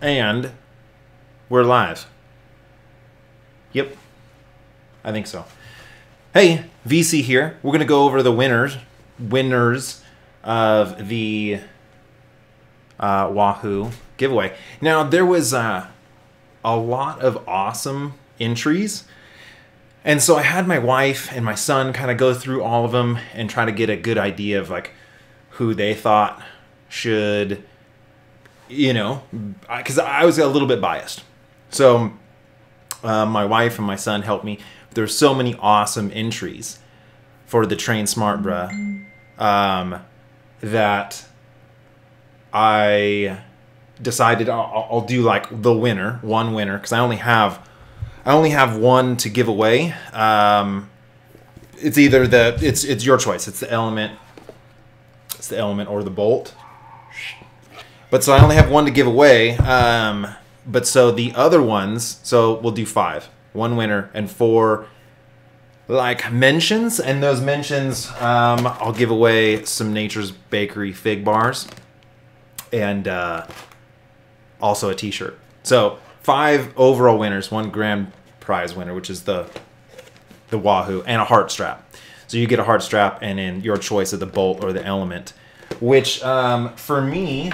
And we're live. Yep, I think so. Hey, VC here. We're gonna go over the winners of the Wahoo giveaway. Now there was a lot of awesome entries, and so I had my wife and my son kind of go through all of them and try to get a good idea of like who they thought should, you know, because I was a little bit biased. So my wife and my son helped me. There's so many awesome entries for the Train Smart Bruh that I decided I'll do like the one winner, because I only have one to give away. It's either it's your choice. It's the element or the bolt. But so I only have one to give away. But so the other ones, so we'll do 5. 1 winner and 4 like mentions, and those mentions I'll give away some Nature's Bakery fig bars and also a t-shirt. So 5 overall winners, 1 grand prize winner, which is the Wahoo, and a heart strap. So you get a heart strap and then your choice of the bolt or the element, which for me,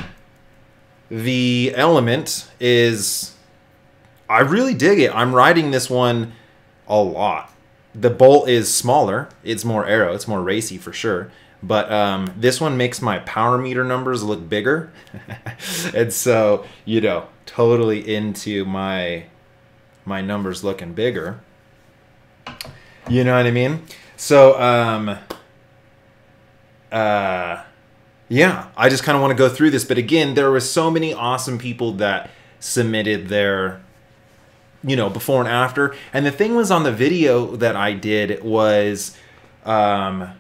the element is, I really dig it. I'm riding this one a lot. The bolt is smaller. It's more aero. It's more racy for sure. But this one makes my power meter numbers look bigger. And so, you know, totally into my numbers looking bigger. You know what I mean? So, yeah, I just kind of want to go through this. But again, there were so many awesome people that submitted their, you know, before and after. And the thing was, on the video that I did was, I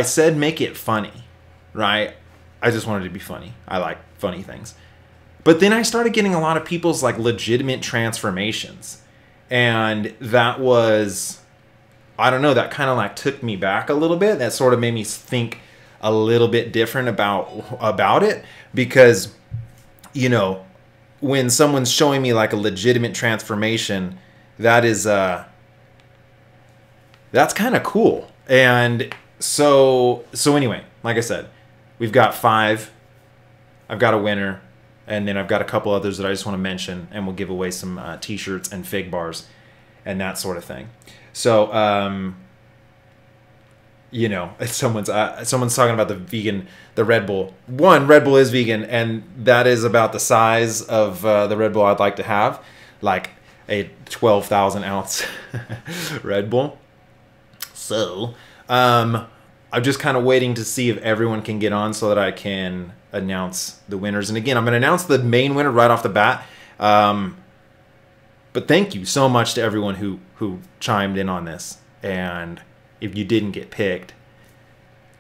said make it funny, right? I just wanted it to be funny. I like funny things. But then I started getting a lot of people's like legitimate transformations. And that was, I don't know, that kind of like took me back a little bit. That sort of made me think a little bit different about it, because, you know, when someone's showing me like a legitimate transformation, that is that's kind of cool. And so anyway, like I said, we've got 5. I've got a winner, and then I've got a couple others that I just want to mention, and we'll give away some t-shirts and fig bars and that sort of thing. So you know, someone's talking about the Red Bull. Red Bull is vegan, and that is about the size of the Red Bull I'd like to have, like a 12,000 ounce Red Bull. So I'm just kind of waiting to see if everyone can get on so that I can announce the winners. And again, I'm going to announce the main winner right off the bat. But thank you so much to everyone who chimed in on this. And if you didn't get picked,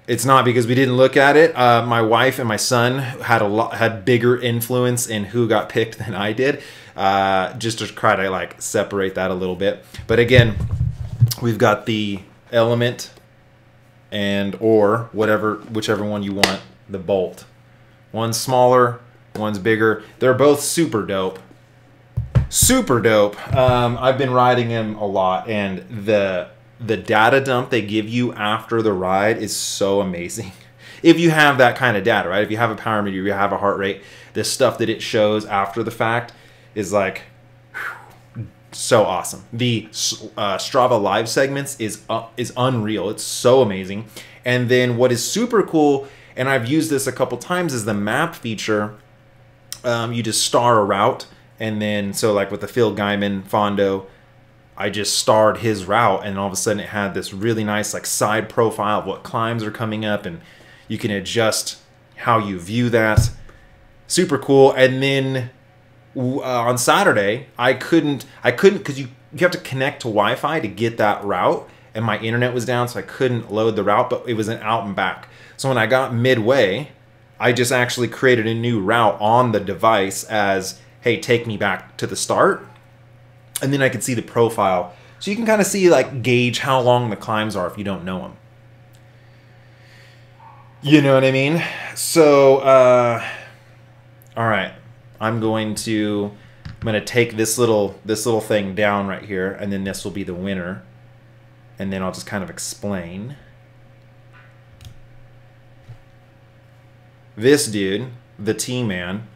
it's not because we didn't look at it. My wife and my son had bigger influence in who got picked than I did, just to try to like separate that a little bit. But again, we've got the element or whichever one you want, the bolt. One's smaller, one's bigger. They're both super dope. Super dope. I've been riding them a lot, and the data dump they give you after the ride is so amazing. If you have that kind of data, right? If you have a power meter, you have a heart rate, the stuff that it shows after the fact is like so awesome. The Strava live segments is unreal. It's so amazing. And then what is super cool, and I've used this a couple times, is the map feature. You just star a route, and then so like with the Phil Guyman Fondo, I just starred his route, and all of a sudden it had this really nice like side profile of what climbs are coming up, and you can adjust how you view that. Super cool. And then on Saturday, I couldn't because you have to connect to Wi-Fi to get that route, and my internet was down, so I couldn't load the route, but it was an out and back. So when I got midway, I just actually created a new route on the device as, hey, take me back to the start. And then I could see the profile. So you can kind of see, like, gauge how long the climbs are if you don't know them. You know what I mean? So, all right. I'm going to take this little thing down right here, and then this will be the winner. And then I'll just kind of explain. This dude, the T-Man,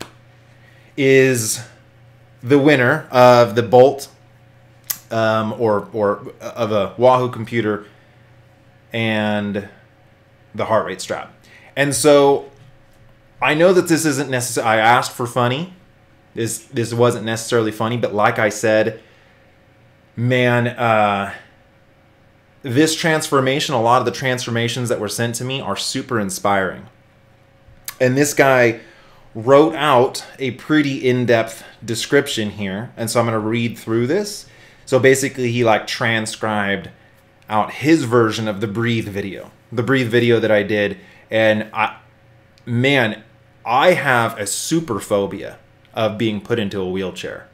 is the winner of the Bolt, or of a Wahoo computer, and the heart rate strap. And so I know that this isn't necessary. I asked for funny. This wasn't necessarily funny, but like I said, man, this transformation, a lot of the transformations that were sent to me are super inspiring. And this guy wrote out a pretty in-depth description here, and so I'm going to read through this. So basically, he like transcribed out his version of the breathe video that I did, and I have a super phobia of being put into a wheelchair.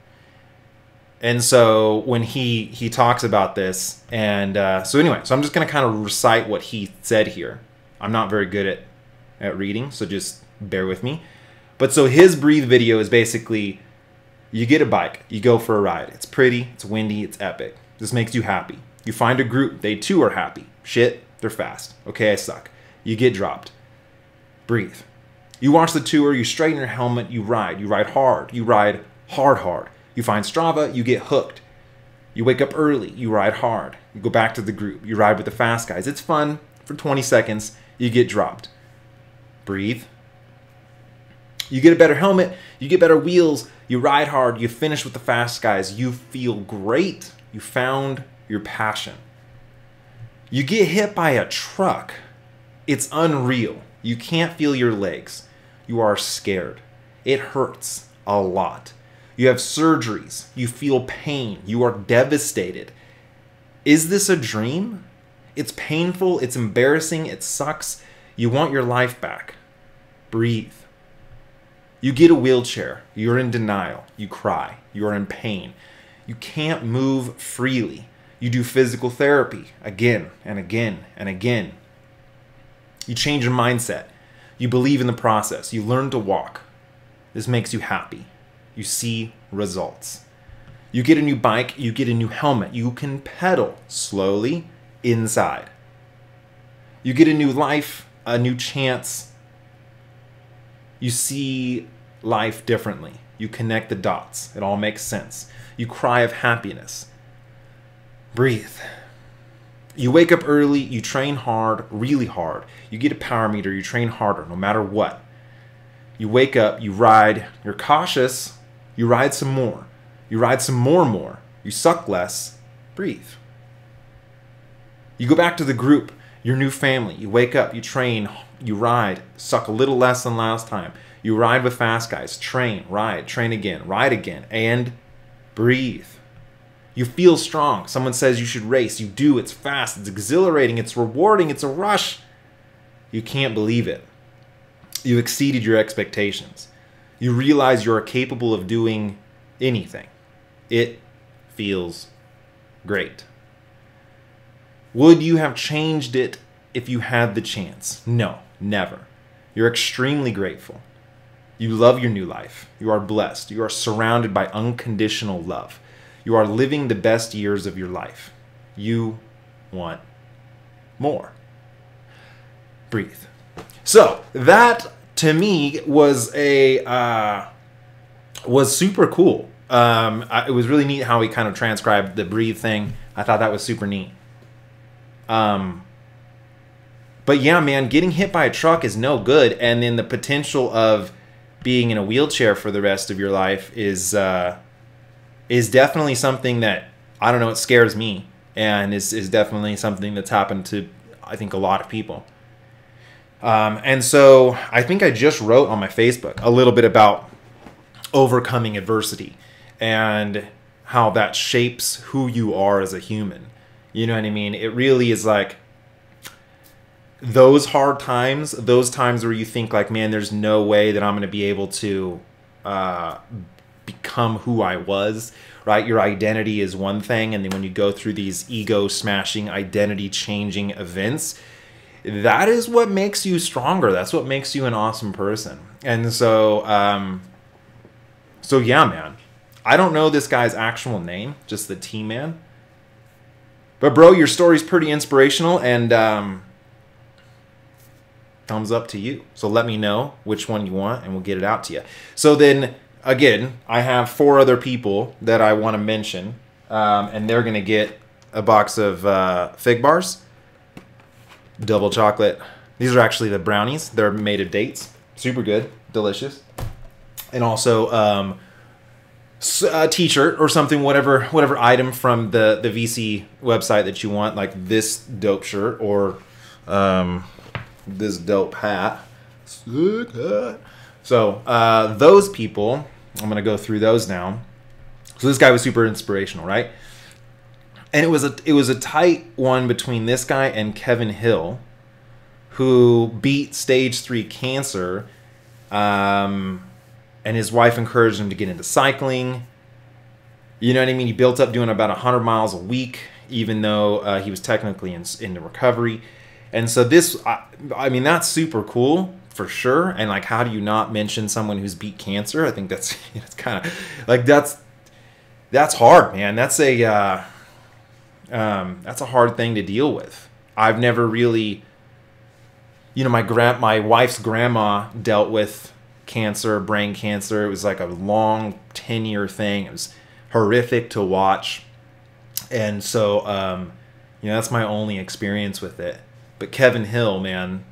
And so when he talks about this, and so I'm just going to kind of recite what he said here. I'm not very good at reading, so just bear with me. But so his breathe video is basically, you get a bike, you go for a ride. It's pretty, it's windy, it's epic. This makes you happy. You find a group, they too are happy. Shit, they're fast. Okay, I suck. You get dropped. Breathe. You watch the tour, you straighten your helmet, you ride hard, you ride hard. You find Strava, you get hooked. You wake up early, you ride hard. You go back to the group, you ride with the fast guys. It's fun for 20 seconds, you get dropped. Breathe. You get a better helmet, you get better wheels, you ride hard, you finish with the fast guys, you feel great. You found your passion. You get hit by a truck. It's unreal. You can't feel your legs. You are scared. It hurts a lot. You have surgeries. You feel pain. You are devastated. Is this a dream? It's painful. It's embarrassing. It sucks. You want your life back. Breathe. You get a wheelchair. You're in denial. You cry. You are in pain. You can't move freely. You do physical therapy again and again and again. You change your mindset. You believe in the process. You learn to walk. This makes you happy. You see results. You get a new bike. You get a new helmet. You can pedal slowly inside. You get a new life, a new chance. You see life differently. You connect the dots. It all makes sense. You cry of happiness. Breathe. You wake up early, you train hard, really hard. You get a power meter, you train harder, no matter what. You wake up, you ride, you're cautious, you ride some more. You ride some more. You suck less. Breathe. You go back to the group, your new family. You wake up, you train, you ride, suck a little less than last time. You ride with fast guys, train, ride, train again, ride again, and breathe. You feel strong. Someone says you should race. You do. It's fast. It's exhilarating. It's rewarding. It's a rush. You can't believe it. You exceeded your expectations. You realize you are capable of doing anything. It feels great. Would you have changed it if you had the chance? No, never. You're extremely grateful. You love your new life. You are blessed. You are surrounded by unconditional love. You are living the best years of your life. You want more. Breathe. So that to me was super cool. It was really neat how he kind of transcribed the breathe thing. I thought that was super neat. But yeah, man, getting hit by a truck is no good, and then the potential of being in a wheelchair for the rest of your life is definitely something that, I don't know, it scares me, and is definitely something that's happened to, I think, a lot of people. And so I think I just wrote on my Facebook a little bit about overcoming adversity and how that shapes who you are as a human. You know what I mean? It really is like those hard times, those times where you think like, man, there's no way that I'm going to be able to become who I was, right? Your identity is one thing, and then when you go through these ego-smashing, identity-changing events, that is what makes you stronger. That's what makes you an awesome person. And so, So yeah, man. I don't know this guy's actual name, just the T-Man. But bro, your story's pretty inspirational, and thumbs up to you. So let me know which one you want, and we'll get it out to you. So then, again, I have 4 other people that I want to mention, and they're going to get a box of fig bars, double chocolate. These are actually the brownies. They're made of dates. Super good. Delicious. And also a t-shirt or something, whatever item from the VC website that you want, like this dope shirt or this dope hat. So those people, I'm going to go through those now. So this guy was super inspirational, right? And it was a tight one between this guy and Kevin Hill, who beat stage 3 cancer, and his wife encouraged him to get into cycling. You know what I mean? He built up doing about 100 miles a week, even though he was technically in recovery. And so this, I mean, that's super cool for sure. And like, how do you not mention someone who's beat cancer? I think that's it's kind of like that's hard, man. That's a hard thing to deal with. I've never really, you know, my wife's grandma dealt with cancer, brain cancer. It was like a long 10-year thing. It was horrific to watch. And so, you know, that's my only experience with it. But Kevin Hill, man,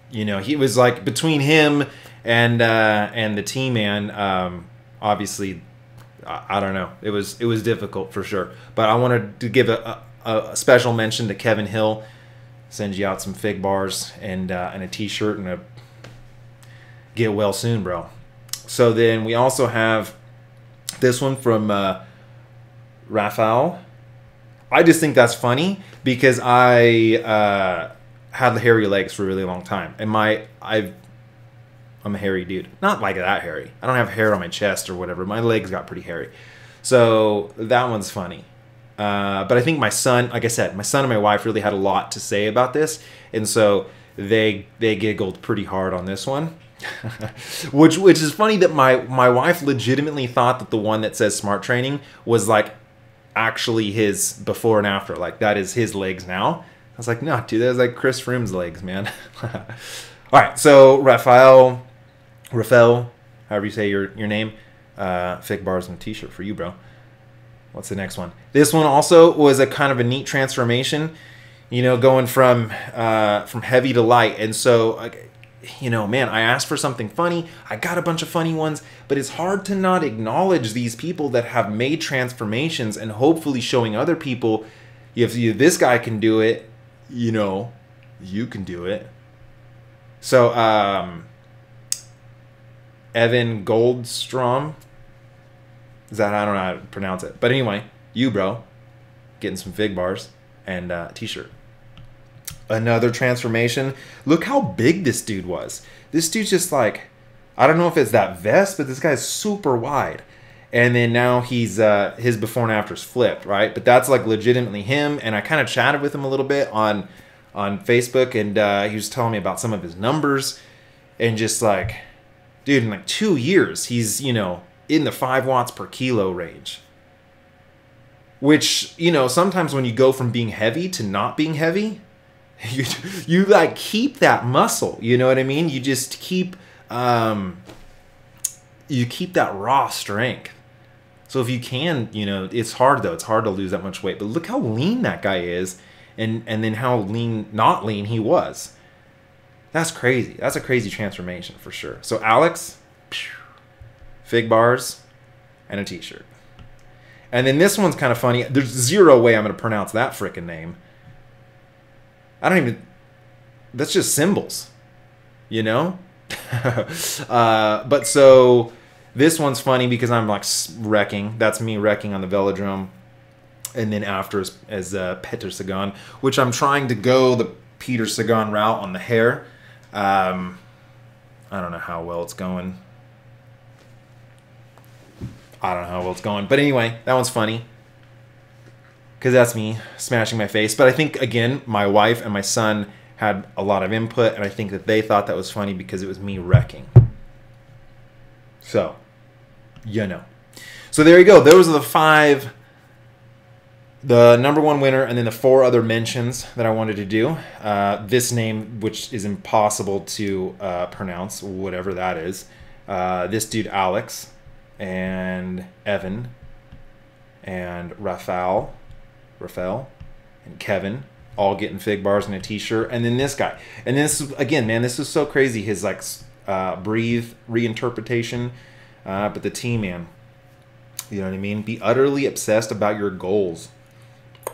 you know, he was like between him and the T-Man, obviously, I don't know. It was difficult for sure. But I wanted to give a special mention to Kevin Hill. Send you out some fig bars and a t-shirt and a get well soon, bro. So then we also have this one from Raphael. I just think that's funny because I had the hairy legs for a really long time, and I'm a hairy dude. Not like that hairy. I don't have hair on my chest or whatever. My legs got pretty hairy. So that one's funny. But I think my son, like I said, my son and my wife really had a lot to say about this. And so they giggled pretty hard on this one. which is funny that my wife legitimately thought that the one that says smart training was like actually his before and after. Like that is his legs now. I was like, no, dude, that's like Chris Froome's legs, man. All right, so Raphael, however you say your name, fig bars and a t-shirt for you, bro. What's the next one? This one also was a kind of a neat transformation, you know, going from heavy to light. And so, you know, man, I asked for something funny. I got a bunch of funny ones, but it's hard to not acknowledge these people that have made transformations and hopefully showing other people, if this guy can do it, you know, you can do it. So, Evan Goldstrom. Is that, I don't know how to pronounce it. But anyway, you, bro, getting some fig bars and a t-shirt. Another transformation. Look how big this dude was. This dude's just like, I don't know if it's that vest, but this guy's super wide. And then now he's, his before and after's flipped, right? But that's like legitimately him. And I kind of chatted with him a little bit on Facebook, and he was telling me about some of his numbers. And just like, dude, in like 2 years, he's, you know, in the 5 watts per kilo range. Which, you know, sometimes when you go from being heavy to not being heavy, you like keep that muscle, you know what I mean? You just keep you keep that raw strength. So if you can, you know, it's hard though. It's hard to lose that much weight. But look how lean that guy is, and then how not lean he was. That's crazy. That's a crazy transformation for sure. So Alex, fig bars, and a t-shirt. And then this one's kind of funny. There's zero way I'm going to pronounce that frickin' name. I don't even... That's just symbols. You know? But so... This one's funny because I'm like wrecking. That's me wrecking on the velodrome. And then after as Peter Sagan, which I'm trying to go the Peter Sagan route on the hair. I don't know how well it's going. But anyway, that one's funny. Because that's me smashing my face. But I think, again, my wife and my son had a lot of input. And I think that they thought that was funny because it was me wrecking. So, you know. So there you go. Those are the 5, the number 1 winner, and then the 4 other mentions that I wanted to do. This name, which is impossible to pronounce, whatever that is. This dude, Alex, and Evan, and Raphael, and Kevin, all getting fig bars and a t-shirt. And then this guy. And this, again, man, this is so crazy. His, like, breathe reinterpretation. But the T, man. You know what I mean? Be utterly obsessed about your goals. I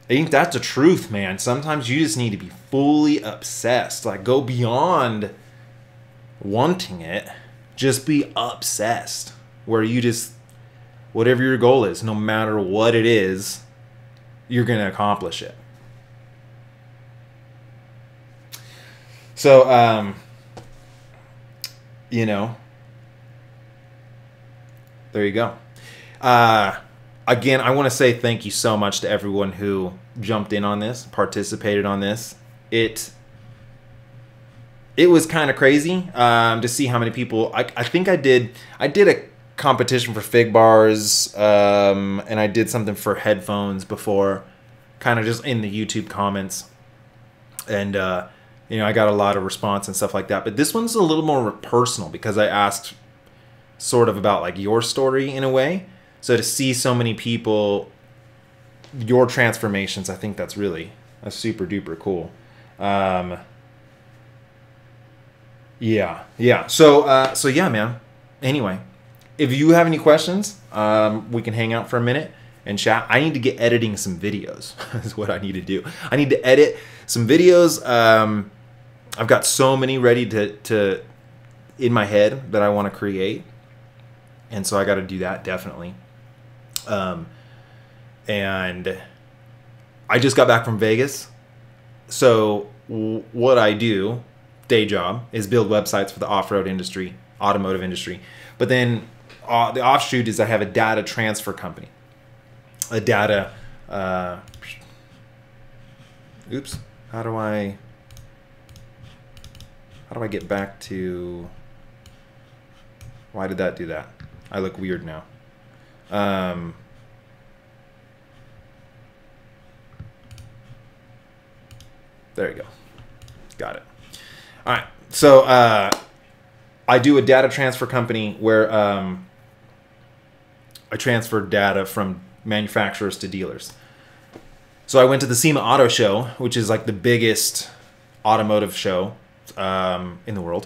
think that's the truth, man. Sometimes you just need to be fully obsessed. Like, go beyond wanting it. Just be obsessed. Where you just, whatever your goal is, no matter what it is, you're going to accomplish it. So, you know, there you go. Again, I want to say thank you so much to everyone who jumped in on this, participated on this. It was kind of crazy to see how many people. I think I did a competition for fig bars, and I did something for headphones before, kind of just in the YouTube comments, and you know, I got a lot of response and stuff like that. But this one's a little more personal because I asked sort of about like your story in a way. So to see so many people, your transformations, I think that's super duper cool. Yeah. So yeah, man. Anyway, if you have any questions, we can hang out for a minute and chat. I need to get editing some videos. Is what I need to do. I need to edit some videos. I've got so many ready to in my head that I want to create. And so I got to do that, definitely. And I just got back from Vegas. So what I do, day job, is build websites for the off-road industry, automotive industry. But then the offshoot is I have a data transfer company. A data... oops. How do I get back to... Why did that do that? I look weird now. There you go. Got it. All right. So I do a data transfer company where I transfer data from manufacturers to dealers. So I went to the SEMA Auto Show, which is like the biggest automotive show in the world.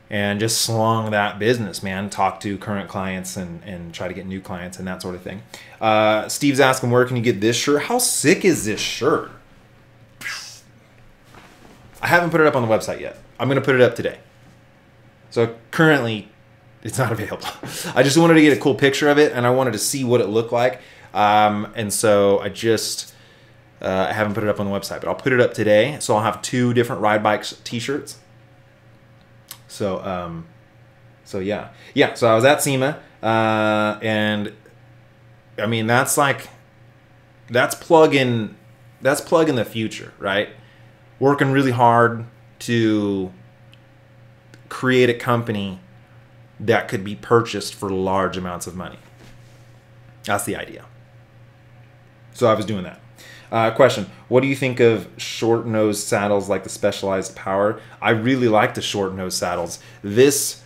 And just slung that business, man. Talk to current clients and try to get new clients and that sort of thing. Steve's asking, where can you get this shirt? How sick is this shirt? I haven't put it up on the website yet. I'm going to put it up today. So currently, it's not available. I just wanted to get a cool picture of it, and I wanted to see what it looked like. And so I just I haven't put it up on the website, but I'll put it up today. So I'll have 2 different Ride Bikes t-shirts. So, so yeah. So I was at SEMA, and I mean, that's plug in the future, right? Working really hard to create a company that could be purchased for large amounts of money. That's the idea. So I was doing that. Question, what do you think of short nose saddles like the Specialized Power? I really like the short nose saddles. This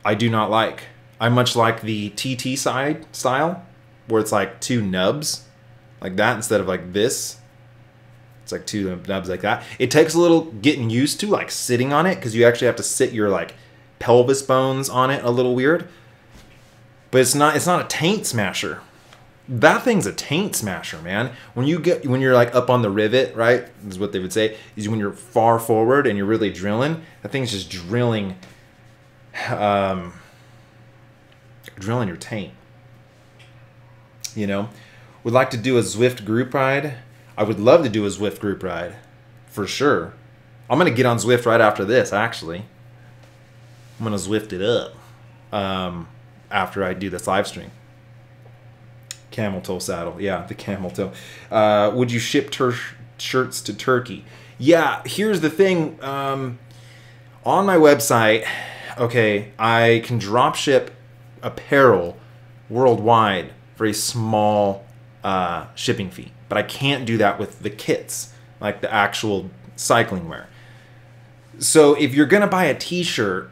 I do not like. I much like the TT side style where it's like 2 nubs like that instead of like this. It's like 2 nubs like that. It takes a little getting used to, like sitting on it, because you actually have to sit your like pelvis bones on it a little weird. But it's not a taint smasher. That thing's a taint smasher, man. When you're like up on the rivet, right? This is what they would say, is when you're far forward and you're really drilling, that thing's just drilling your taint. You know? Would like to do a Zwift group ride. I would love to do a Zwift group ride. For sure. I'm going to get on Zwift right after this, actually. I'm going to Zwift it up after I do this live stream. Camel toe saddle. Yeah, the camel toe. Would you ship shirts to Turkey? Yeah, here's the thing. On my website, okay, I can drop ship apparel worldwide for a small shipping fee. But I can't do that with the kits, like the actual cycling wear. So if you're going to buy a t-shirt,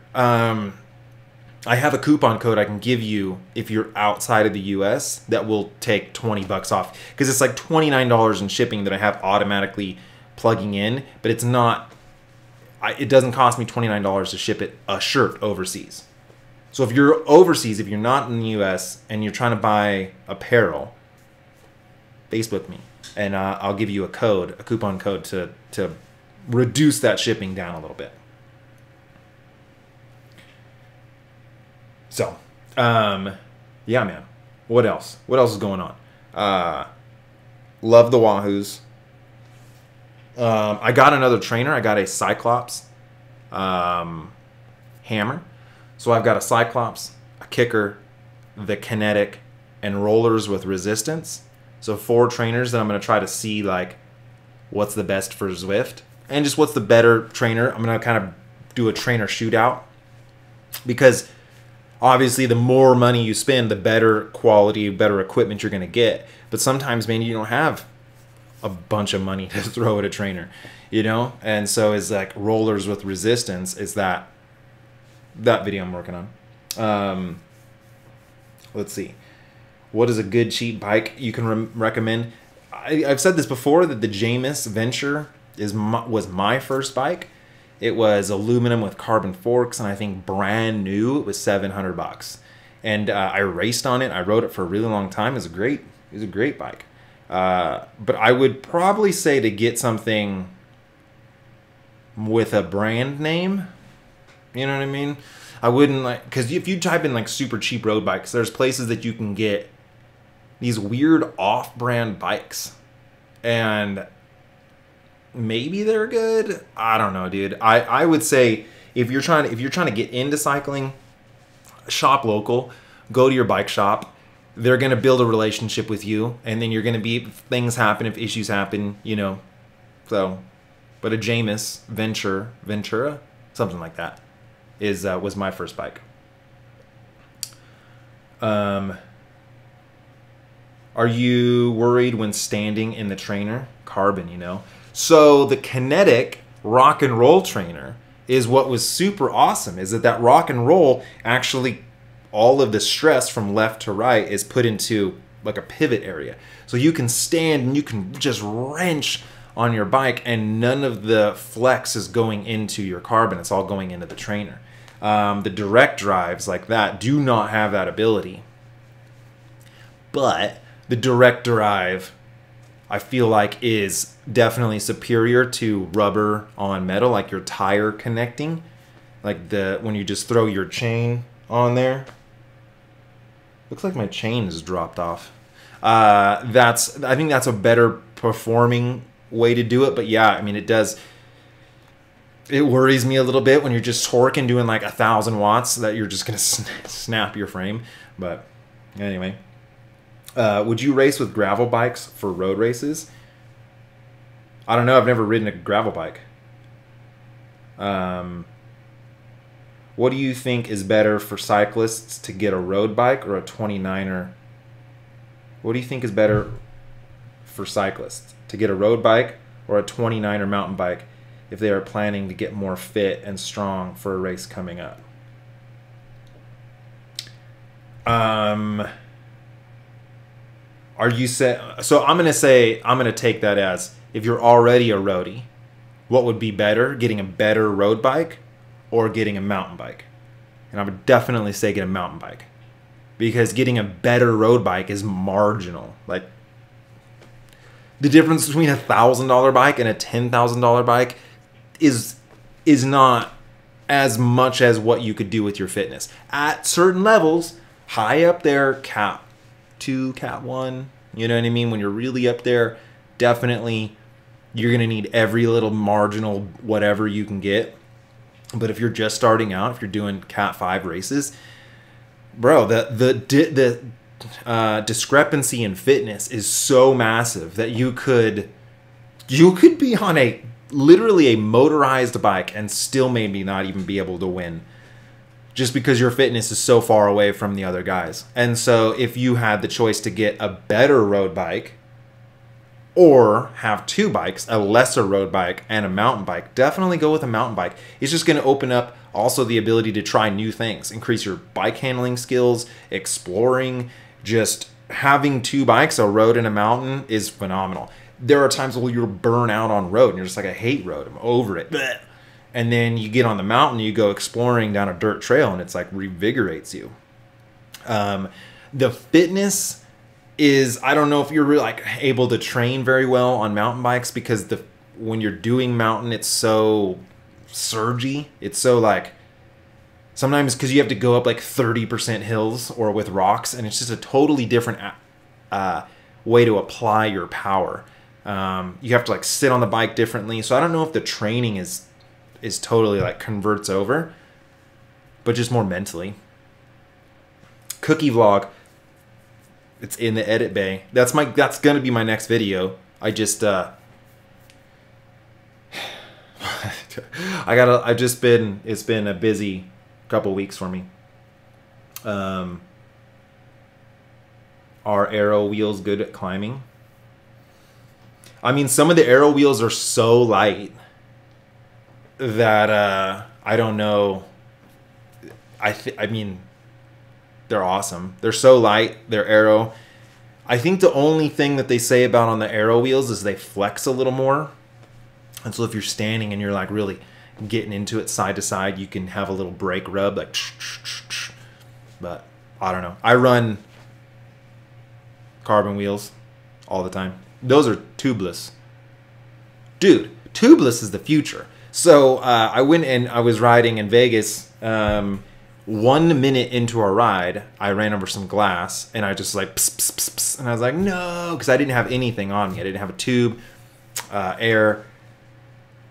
I have a coupon code I can give you if you're outside of the US that will take $20 off. Because it's like $29 in shipping that I have automatically plugging in, but it's not, it doesn't cost me $29 to ship a shirt overseas. So if you're overseas, if you're not in the US and you're trying to buy apparel, Facebook me and I'll give you a coupon code to reduce that shipping down a little bit. So, yeah, man. What else? What else is going on? Love the Wahoos. I got another trainer. I got a Cyclops hammer. So I've got a Cyclops, a kicker, the kinetic, and rollers with resistance. So 4 trainers that I'm going to try to see, like, what's the best for Zwift. And just what's the better trainer. I'm going to kind of do a trainer shootout. Because obviously, the more money you spend, the better quality, better equipment you're going to get. But sometimes, man, you don't have a bunch of money to throw at a trainer, you know? And so it's like rollers with resistance is that video I'm working on. Let's see. What is a good cheap bike you can recommend? I've said this before, that the Jamis Venture was my first bike. It was aluminum with carbon forks, and I think brand new, it was $700. And I raced on it. I rode it for a really long time. It was a great bike. But I would probably say to get something with a brand name. You know what I mean? I wouldn't like, because if you type in like super cheap road bikes, there's places that you can get these weird off-brand bikes, and maybe they're good. I don't know, dude. I would say if you're trying to get into cycling, shop local, go to your bike shop. They're gonna build a relationship with you, and then you're gonna be, if things happen, if issues happen, you know. So, but a Jamis Ventura, something like that, was my first bike. Are you worried when standing in the trainer? Carbon, you know. So the kinetic rock and roll trainer is what was super awesome, is that rock and roll actually, all of the stress from left to right is put into like a pivot area. So you can stand and you can just wrench on your bike, and none of the flex is going into your carbon. It's all going into the trainer. The direct drives like that do not have that ability. But the direct drive, I feel like, is definitely superior to rubber on metal, like your tire connecting, like when you just throw your chain on there. Looks like my chain has dropped off. I think that's a better performing way to do it. But yeah, I mean, it worries me a little bit when you're just torquing doing like 1,000 watts that you're just gonna snap your frame. But anyway. Would you race with gravel bikes for road races? I don't know. I've never ridden a gravel bike. What do you think is better for cyclists, to get a road bike or a 29er? What do you think is better for cyclists, to get a road bike or a 29er mountain bike if they are planning to get more fit and strong for a race coming up? Are you so I'm going to take that as, if you're already a roadie, what would be better, getting a better road bike or getting a mountain bike? And I would definitely say get a mountain bike, because getting a better road bike is marginal. Like, the difference between a $1,000 bike and a $10,000 bike is not as much as what you could do with your fitness. At certain levels, high up there, Cat 2, Cat 1, you know what I mean? When you're really up there, definitely you're going to need every little marginal whatever you can get. But if you're just starting out, if you're doing Cat 5 races, bro, the discrepancy in fitness is so massive that you could be on literally a motorized bike and still maybe not even be able to win just because your fitness is so far away from the other guys. And so if you had the choice to get a better road bike or have two bikes, a lesser road bike and a mountain bike, definitely go with a mountain bike. It's just going to open up also the ability to try new things, increase your bike handling skills, exploring. Just having two bikes, a road and a mountain, is phenomenal. There are times where you're burnt out on road and you're just like, I hate road, I'm over it. Blech. And then you get on the mountain, you go exploring down a dirt trail, and it's like revigorates you. The fitness is, I don't know if you're really like able to train very well on mountain bikes, because when you're doing mountain, it's so surgy. It's so like, sometimes because you have to go up like 30% hills or with rocks, and it's just a totally different way to apply your power. You have to like sit on the bike differently. So I don't know if the training is totally like converts over, but just more mentally. Cookie vlog. It's in the edit bay. That's gonna be my next video. I just it's been a busy couple weeks for me. Are aero wheels good at climbing? I mean, some of the aero wheels are so light that I don't know. I mean, they're awesome. They're so light. They're aero. I think the only thing that they say about on the aero wheels is they flex a little more. And so if you're standing and you're like really getting into it side to side, you can have a little brake rub, like. But I don't know. I run carbon wheels all the time. Those are tubeless. Dude, tubeless is the future. So I went and I was riding in Vegas. 1 minute into our ride, I ran over some glass, and I just like, pss, pss, pss, pss, and I was like, no, because I didn't have anything on me. I didn't have a tube, air,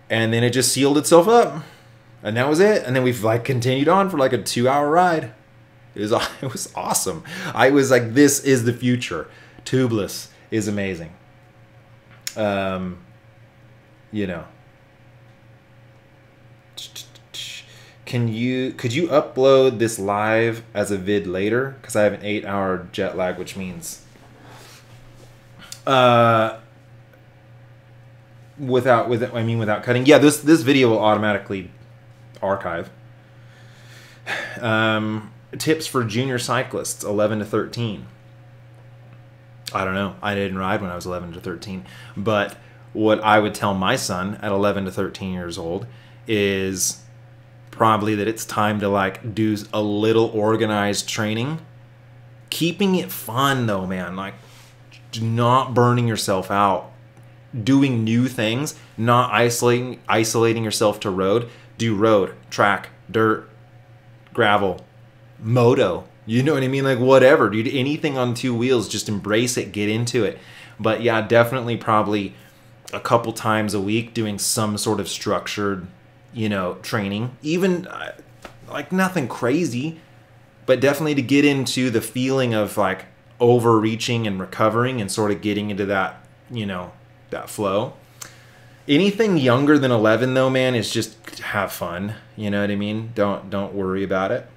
and then it just sealed itself up, and that was it. And then we've like continued on for like a 2-hour ride. It was awesome. I was like, this is the future. Tubeless is amazing. You know. Could you upload this live as a vid later? Because I have an 8-hour jet lag, which means without cutting. Yeah, this video will automatically archive. Tips for junior cyclists 11 to 13. I don't know. I didn't ride when I was 11 to 13, but what I would tell my son at 11 to 13 years old is probably that it's time to like do a little organized training. Keeping it fun though, man. Like, not burning yourself out. Doing new things, not isolating yourself to road. Do road, track, dirt, gravel, moto. You know what I mean? Like whatever, dude. Anything on two wheels, just embrace it, get into it. But yeah, definitely probably a couple times a week doing some sort of structured, you know, training. Even like nothing crazy, but definitely to get into the feeling of like overreaching and recovering and sort of getting into that, you know, that flow. Anything younger than 11 though, man, is just have fun. You know what I mean? Don't worry about it.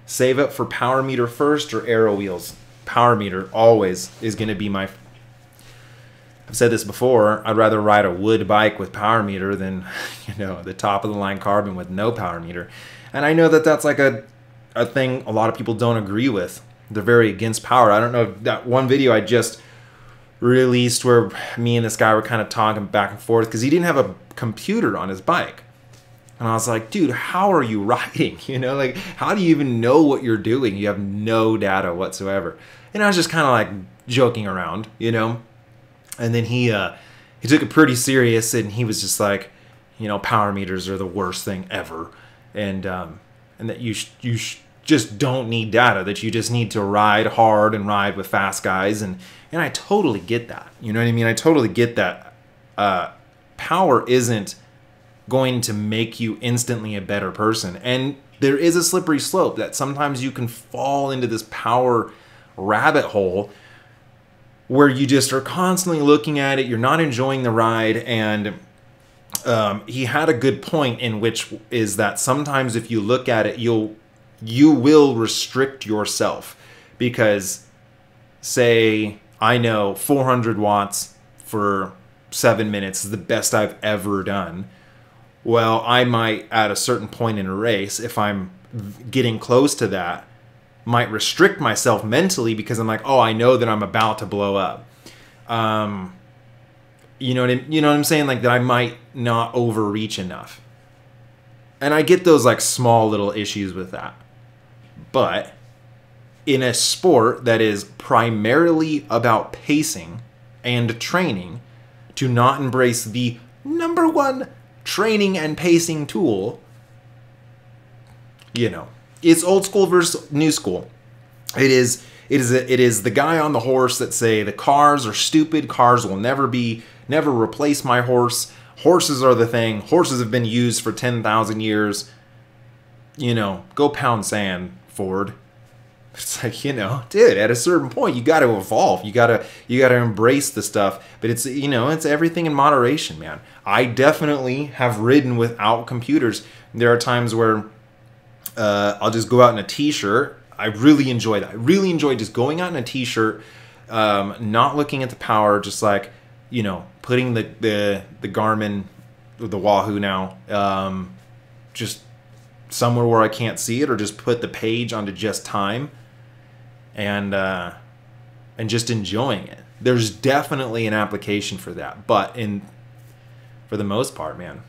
Save up for power meter first or aero wheels. Power meter always is going to be my... I've said this before, I'd rather ride a wood bike with power meter than, you know, the top of the line carbon with no power meter. And I know that that's like a thing a lot of people don't agree with. They're very against power. I don't know, that one video I just released where me and this guy were kind of talking back and forth because he didn't have a computer on his bike. And I was like, dude, how are you riding? You know, like, how do you even know what you're doing? You have no data whatsoever. And I was just kind of like joking around, you know. And then he took it pretty serious, and he was just like, you know, power meters are the worst thing ever, and that you just don't need data, that you just need to ride hard and ride with fast guys, and I totally get that. You know what I mean? I totally get that. Power isn't going to make you instantly a better person, and there is a slippery slope that sometimes you can fall into this power rabbit hole where you just are constantly looking at it, you're not enjoying the ride, and he had a good point, in which is that sometimes if you look at it, you will restrict yourself, because say I know 400 watts for 7 minutes is the best I've ever done. Well, I might at a certain point in a race, if I'm getting close to that, might restrict myself mentally, because I'm like, oh, I know that I'm about to blow up. You know what I'm saying? Like, that I might not overreach enough. And I get those like small little issues with that. But in a sport that is primarily about pacing and training, to not embrace the number one training and pacing tool, it's old school versus new school. It is the guy on the horse that say the cars are stupid. Cars will never replace my horse. Horses are the thing. Horses have been used for 10,000 years. Go pound sand, Ford. It's like, dude, at a certain point you got to evolve. You got to embrace the stuff, but it's everything in moderation, man. I definitely have ridden without computers. There are times where I'll just go out in a t-shirt. I really enjoy that. I really enjoy just going out in a t-shirt, not looking at the power, just like, putting the Garmin, the Wahoo now, just somewhere where I can't see it, or just put the page onto just time, and just enjoying it. There's definitely an application for that, but for the most part, man,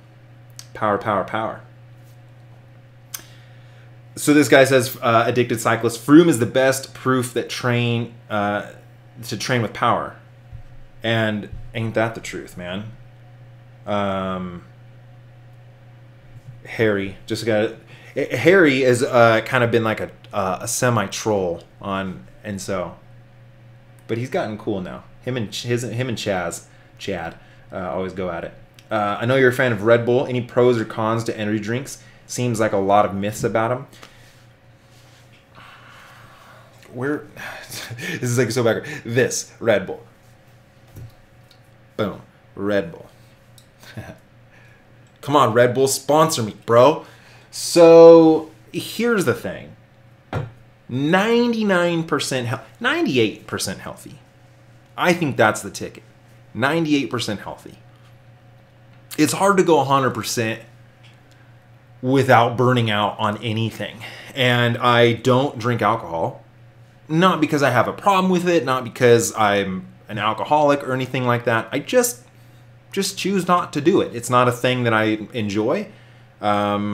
power. So this guy says, addicted cyclist, Froome is the best proof that train with power. And ain't that the truth, man? Harry has kind of been like a semi-troll on, and so, but he's gotten cool now. Him and Chad always go at it. I know you're a fan of Red Bull. Any pros or cons to energy drinks? Seems like a lot of myths about them. This is like so backward. This Red Bull. Boom. Red Bull. Come on, Red Bull, sponsor me, bro. So here's the thing. 99% 98% healthy. I think that's the ticket. 98% healthy. It's hard to go 100% without burning out on anything. And I don't drink alcohol. Not because I have a problem with it, not because I'm an alcoholic or anything like that. I just choose not to do it. It's not a thing that I enjoy. So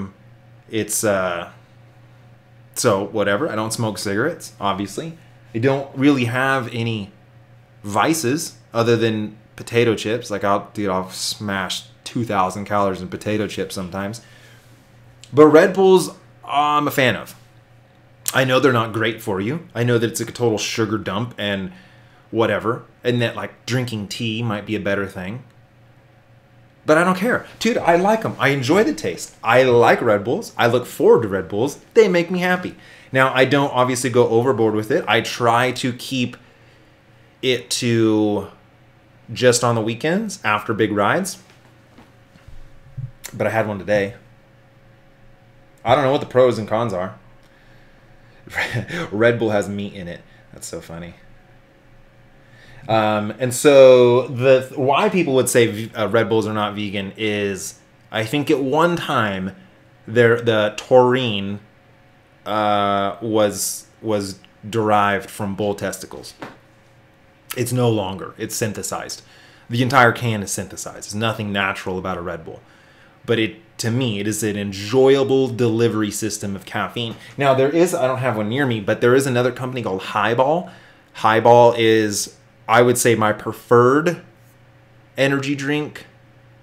whatever. I don't smoke cigarettes, obviously. I don't really have any vices other than potato chips. Like I'll smash 2,000 calories in potato chips sometimes. But Red Bulls, I'm a fan of. I know they're not great for you. I know that it's like a total sugar dump and whatever. And that like drinking tea might be a better thing. But I don't care. Dude, I like them. I enjoy the taste. I like Red Bulls. I look forward to Red Bulls. They make me happy. Now, I don't obviously go overboard with it. I try to keep it to just on the weekends after big rides. But I had one today. I don't know what the pros and cons are. Red Bull has meat in it. That's so funny. And so why people would say Red Bulls are not vegan is, I think at one time the taurine was derived from bull testicles. It's no longer. It's synthesized. The entire can is synthesized. There's nothing natural about a Red Bull. But to me, it is an enjoyable delivery system of caffeine. Now, I don't have one near me, but there is another company called Highball. Highball is, I would say, my preferred energy drink,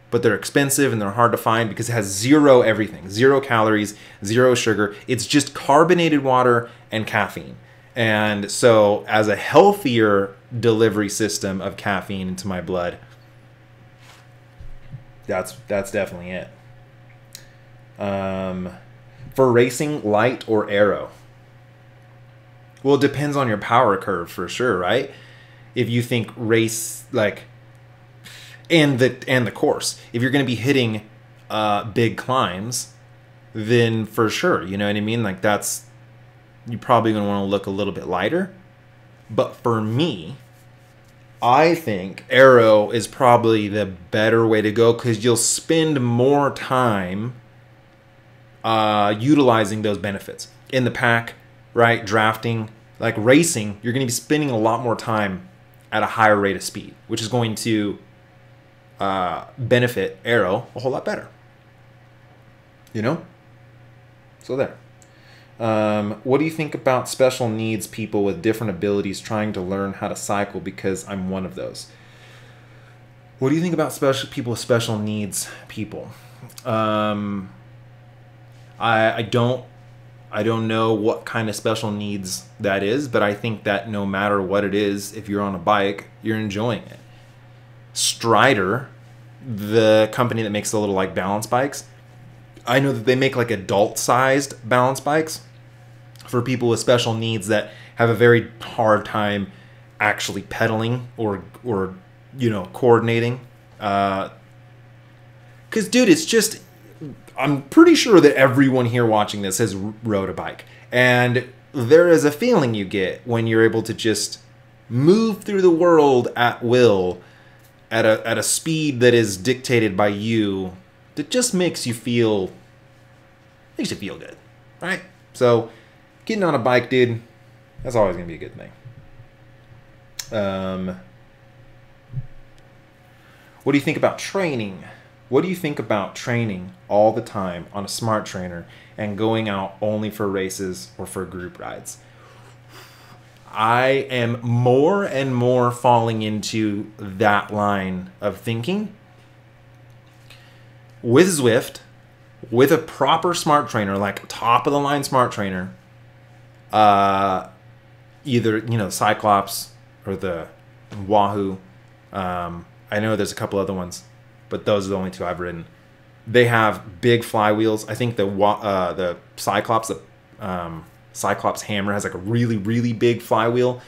but they're expensive and they're hard to find because it has zero everything. 0 calories, 0 sugar. It's just carbonated water and caffeine. And so as a healthier delivery system of caffeine into my blood, that's definitely it. For racing, light or aero? Well, it depends on your power curve for sure, right? If you think race, like, and the course. If you're going to be hitting big climbs, then for sure, you know what I mean? Like that's, you're probably going to want to look a little bit lighter. But for me, I think aero is probably the better way to go because you'll spend more time utilizing those benefits in the pack, right? Drafting, like racing, you're going to be spending a lot more time at a higher rate of speed, which is going to benefit aero a whole lot better. You know? So there. What do you think about special needs people with different abilities trying to learn how to cycle? Because I'm one of those. What do you think about people with special needs people? I don't know what kind of special needs that is, but I think that no matter what it is, if you're on a bike, you're enjoying it. Strider, the company that makes the little like balance bikes, I know that they make like adult-sized balance bikes for people with special needs that have a very hard time actually pedaling or you know, coordinating. Because, dude, it's just, I'm pretty sure that everyone here watching this has rode a bike. And there is a feeling you get when you're able to just move through the world at will at a speed that is dictated by you, that just makes you feel good, right? So getting on a bike, dude, that's always gonna be a good thing. What do you think about training? What do you think about training all the time on a smart trainer and going out only for races or for group rides? I am more and more falling into that line of thinking. With Zwift, with a proper smart trainer, like top of the line smart trainer, either, you know, Cyclops or the Wahoo. I know there's a couple other ones, but those are the only two I've ridden. They have big flywheels. I think the Cyclops, Cyclops Hammer has like a really, really big flywheel.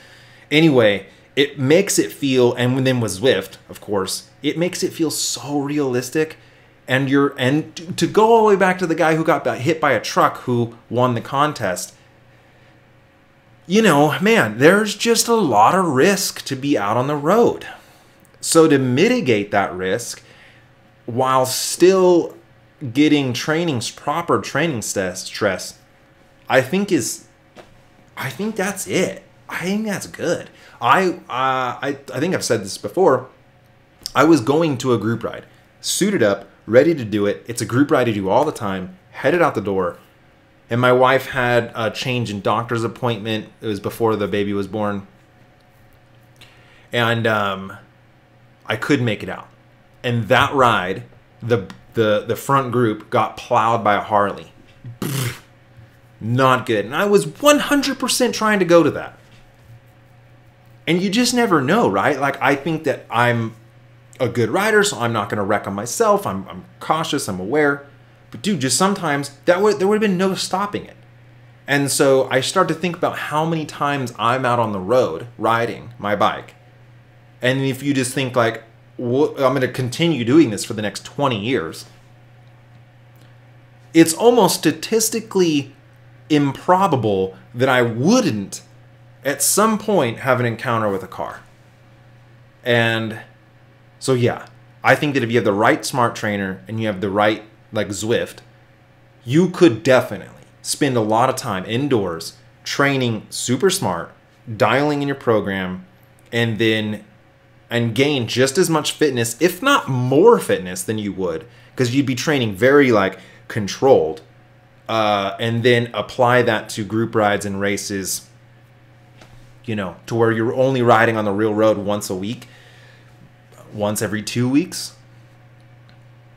Anyway, it makes it feel, and then with Zwift, of course, it makes it feel so realistic. And to go all the way back to the guy who got hit by a truck who won the contest, you know, man, there's just a lot of risk to be out on the road. So to mitigate that risk while still getting proper training stress, I think that's it. I think that's good. I think I've said this before. I was going to a group ride, suited up, ready to do it. It's a group ride I do all the time, headed out the door, and my wife had a change in doctor's appointment. It was before the baby was born. And I couldn't make it out. And that ride, the front group got plowed by a Harley. Not good. And I was 100% trying to go to that. And you just never know, right? Like, I think that I'm a good rider, so I'm not going to wreck on myself. I'm cautious. I'm aware. But dude, just sometimes there would have been no stopping it. And so I start to think about how many times I'm out on the road riding my bike. And if you just think like, well, I'm going to continue doing this for the next 20 years, it's almost statistically improbable that I wouldn't at some point have an encounter with a car. And so yeah, I think that if you have the right smart trainer and you have the right, like Zwift, you could definitely spend a lot of time indoors training super smart, dialing in your program, and gain just as much fitness, if not more fitness than you would, because you'd be training very like controlled, and then apply that to group rides and races, you know, to where you're only riding on the real road once a week, once every 2 weeks.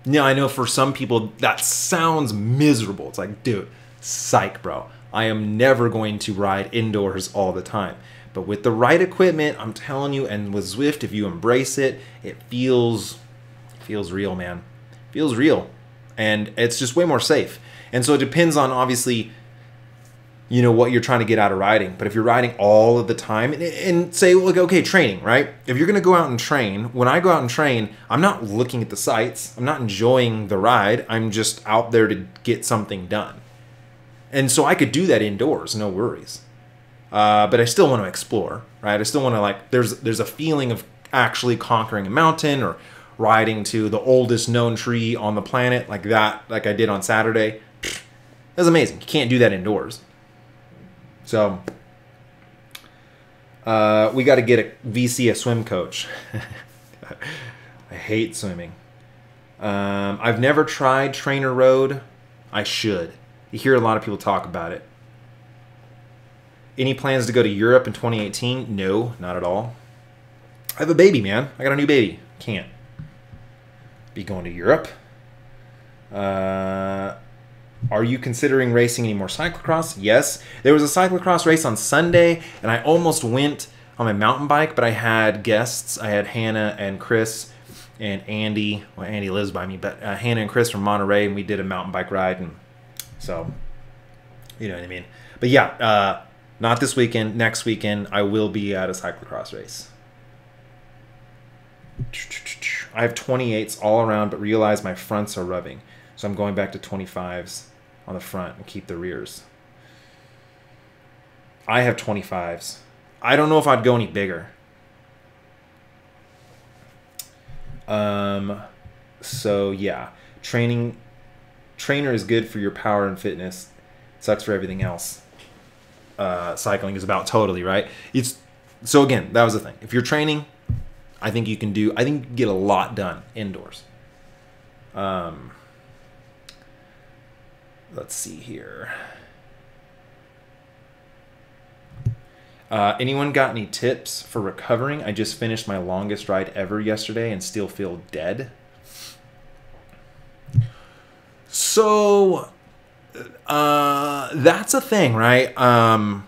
Now, I know for some people that sounds miserable. It's like, dude, psych, bro. I am never going to ride indoors all the time. But with the right equipment, I'm telling you, and with Zwift, if you embrace it, it feels real, man. Feels real. And it's just way more safe. And so it depends on, obviously, you know, what you're trying to get out of riding. But if you're riding all of the time and say, like, okay, training, right? If you're going to go out and train, when I go out and train, I'm not looking at the sights. I'm not enjoying the ride. I'm just out there to get something done. And so I could do that indoors, no worries. But I still want to explore, right? I still want to, like, there's a feeling of actually conquering a mountain or riding to the oldest known tree on the planet like that, like I did on Saturday. That's amazing. You can't do that indoors. So we got to get a VC, a swim coach. I hate swimming. I've never tried Trainer Road. I should. You hear a lot of people talk about it. Any plans to go to Europe in 2018? No, not at all. I have a baby, man. I got a new baby. Can't be going to Europe. Are you considering racing any more cyclocross? Yes. There was a cyclocross race on Sunday, and I almost went on my mountain bike, but I had guests. I had Hannah and Chris and Andy. Well, Andy lives by me, but Hannah and Chris from Monterey, and we did a mountain bike ride. And so, you know what I mean. But yeah, not this weekend. Next weekend, I will be at a cyclocross race. I have 28s all around, but realize my fronts are rubbing. So I'm going back to 25s on the front and keep the rears. I have 25s. I don't know if I'd go any bigger. So yeah, trainer is good for your power and fitness. Sucks for everything else. Cycling is about totally, right? So again, that was the thing. If you're training, I think you can get a lot done indoors. Let's see here. Anyone got any tips for recovering? I just finished my longest ride ever yesterday and still feel dead. So, that's a thing, right? I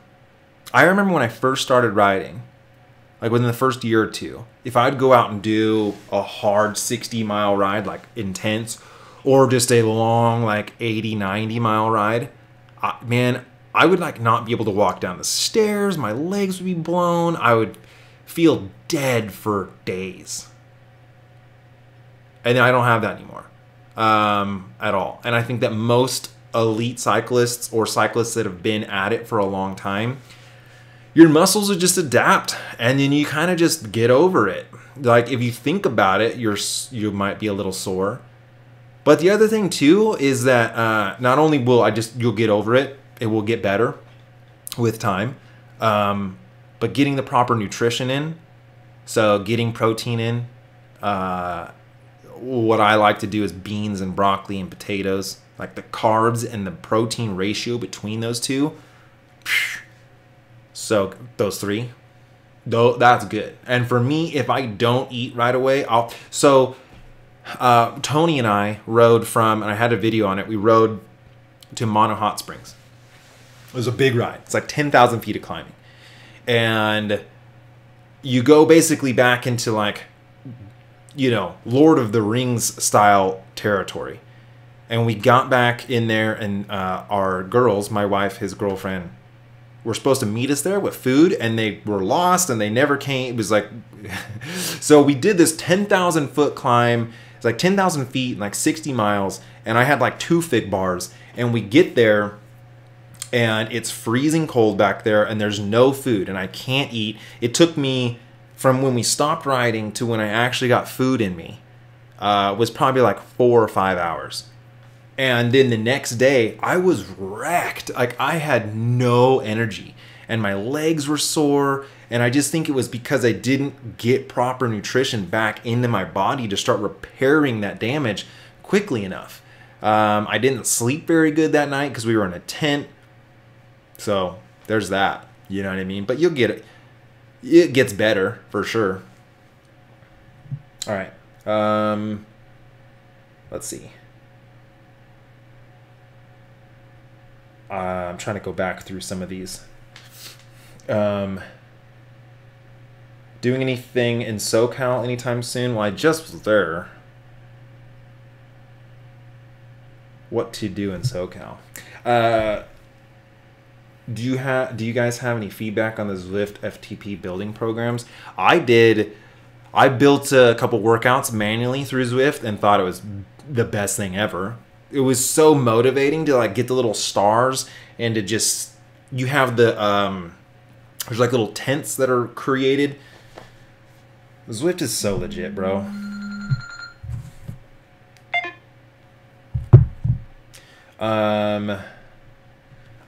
remember when I first started riding, like within the first year or two, if I'd go out and do a hard 60-mile ride, like intense, or just a long, like 80, 90-mile ride, man, I would like not be able to walk down the stairs. My legs would be blown. I would feel dead for days. And I don't have that anymore at all. And I think that most elite cyclists or cyclists that have been at it for a long time, your muscles will just adapt, and then you kind of just get over it. Like if you think about it, you might be a little sore. But the other thing too is that not only will you'll get over it, it will get better with time. But getting the proper nutrition in, so getting protein in, what I like to do is beans and broccoli and potatoes, like the carbs and the protein ratio between those two. So those three, though, that's good. And for me, if I don't eat right away, Tony and I rode and I had a video on it, we rode to Mono Hot Springs. It was a big ride. It's like 10,000 feet of climbing. And you go basically back into like, you know, Lord of the Rings style territory. And we got back in there, and our girls, my wife, his girlfriend, were supposed to meet us there with food, and they were lost and they never came. It was like, so we did this 10,000 foot climb. It's like 10,000 feet and like 60 miles. And I had like 2 fig bars, and we get there and it's freezing cold back there and there's no food and I can't eat. It took me from when we stopped riding to when I actually got food in me, was probably like 4 or 5 hours. And then the next day, I was wrecked. Like, I had no energy, and my legs were sore. And I just think it was because I didn't get proper nutrition back into my body to start repairing that damage quickly enough. I didn't sleep very good that night because we were in a tent. So there's that. You know what I mean? But you'll get it. It gets better for sure. All right. Let's see. I'm trying to go back through some of these. Doing anything in SoCal anytime soon? Well, I just was there. What to do in SoCal? Do you guys have any feedback on the Zwift FTP building programs? I did. I built a couple workouts manually through Zwift and thought it was the best thing ever. It was so motivating to like get the little stars and to just you have the there's like little tents that are created. Zwift is so legit, bro.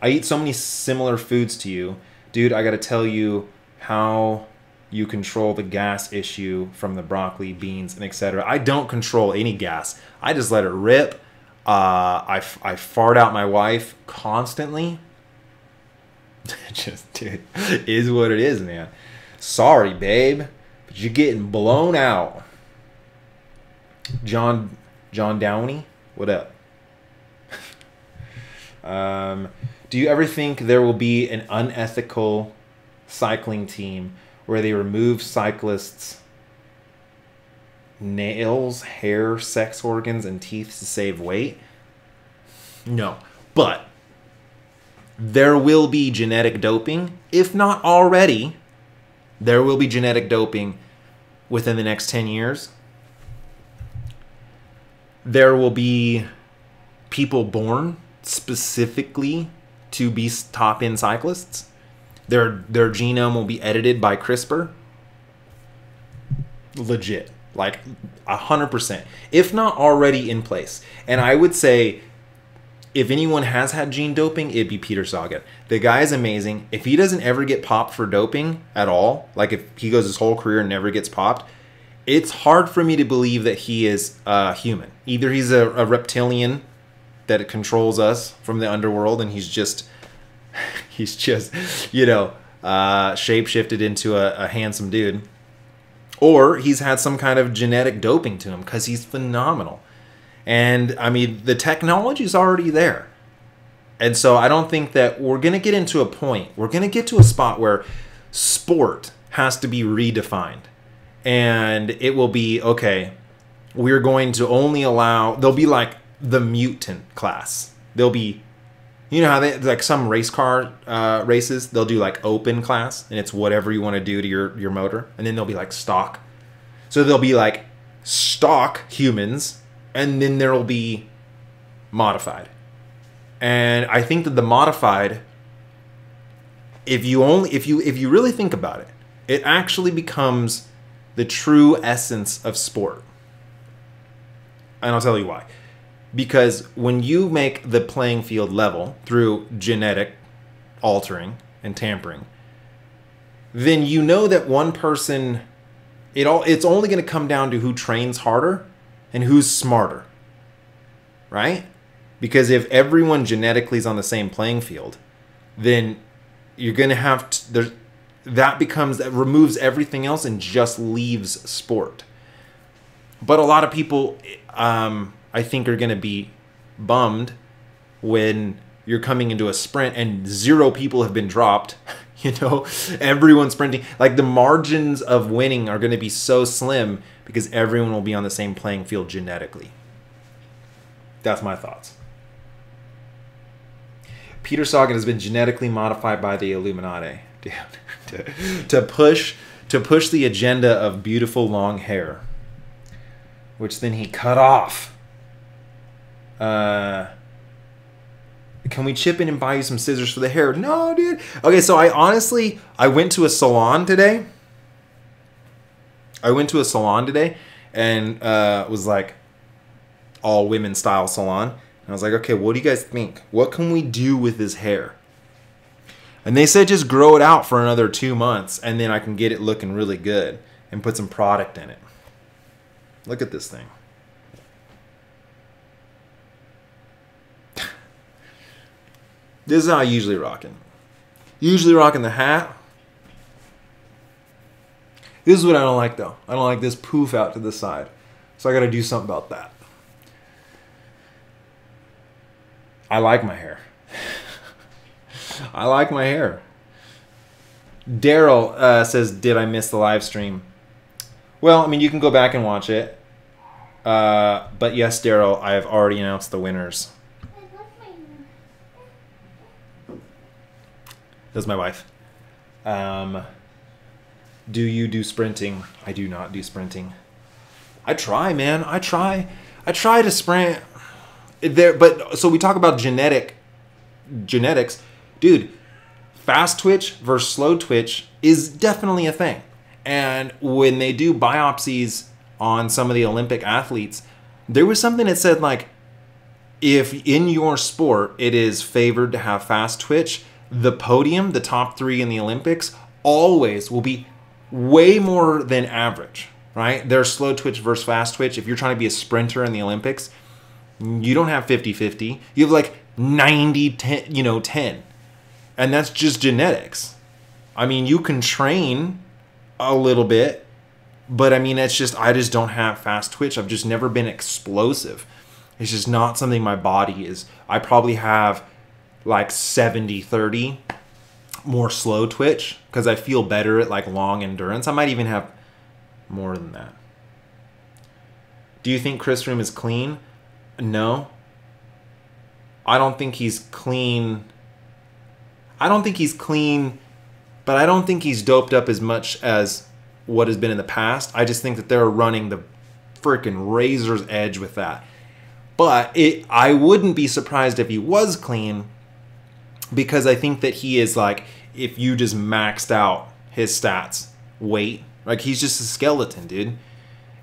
I eat so many similar foods to you. Dude, I gotta tell you how you control the gas issue from the broccoli, beans, and etc. I don't control any gas. I just let it rip. I fart out my wife constantly. Just, dude, is what it is, man. Sorry, babe, but you're getting blown out. John Downey, what up? Do you ever think there will be an unethical cycling team where they remove cyclists' nails, hair, sex organs, and teeth to save weight? No, but there will be genetic doping. If not already, there will be genetic doping within the next 10 years. There will be people born specifically to be top-end cyclists. Their genome will be edited by CRISPR. Legit. Like 100%. If not already in place. And I would say if anyone has had gene doping, it'd be Peter Sagan. The guy is amazing. If he doesn't ever get popped for doping at all, like if he goes his whole career and never gets popped, it's hard for me to believe that he is human. Either he's a reptilian that it controls us from the underworld and he's just you know, shape-shifted into a handsome dude, or he's had some kind of genetic doping to him because he's phenomenal. And I mean, the technology is already there. And so I don't think that we're going to get into a point, we're going to get to a spot where sport has to be redefined. And it will be, okay, we're going to only allow, there'll be like the mutant class. There'll be, you know how they, like some race car races, they'll do like open class and it's whatever you want to do to your motor. And then there'll be like stock. So there'll be like stock humans and then there'll be modified. And I think that the modified, if you really think about it, it actually becomes the true essence of sport. And I'll tell you why. Because when you make the playing field level through genetic altering and tampering, then you know that one person, it's only going to come down to who trains harder and who's smarter, right? Because if everyone genetically is on the same playing field, then you're going to have to, that removes everything else and just leaves sport. But a lot of people, I think, are going to be bummed when you're coming into a sprint and 0 people have been dropped. You know, everyone's sprinting. Like the margins of winning are going to be so slim because everyone will be on the same playing field genetically. That's my thoughts. Peter Sagan has been genetically modified by the Illuminati to push the agenda of beautiful long hair, which then he cut off. Can we chip in and buy you some scissors for the hair? No, dude. Okay, so I went to a salon today. And was like all women style salon. And I was like, okay, what do you guys think? What can we do with his hair? And they said just grow it out for another 2 months and then I can get it looking really good and put some product in it. Look at this thing. This is how I usually rock it. Usually rocking the hat. This is what I don't like though. I don't like this poof out to the side. So I gotta do something about that. I like my hair. I like my hair. Daryl says, did I miss the live stream? Well, I mean, you can go back and watch it. But yes, Daryl, I have already announced the winners. That's my wife. Do you do sprinting? I do not do sprinting. I try, man. I try to sprint. But so we talk about genetics, dude. Fast twitch versus slow twitch is definitely a thing. And when they do biopsies on some of the Olympic athletes, there was something that said, like, if in your sport it is favored to have fast twitch, the podium, the top 3 in the Olympics, always will be way more than average, right? There's slow twitch versus fast twitch. If you're trying to be a sprinter in the Olympics, you don't have 50-50. You have like 90-10, 10. And that's just genetics. I mean, you can train a little bit, but I mean, I just don't have fast twitch. I've just never been explosive. It's just not something my body is. I probably have like 70-30 more slow twitch because I feel better at like long endurance. I might even have more than that. Do you think Chris Froome is clean? No. I don't think he's clean. I don't think he's clean, but I don't think he's doped up as much as what has been in the past. I just think that they're running the freaking razor's edge with that. But I wouldn't be surprised if he was clean, because I think that he is like, if you just maxed out his stats, weight, like he's just a skeleton, dude.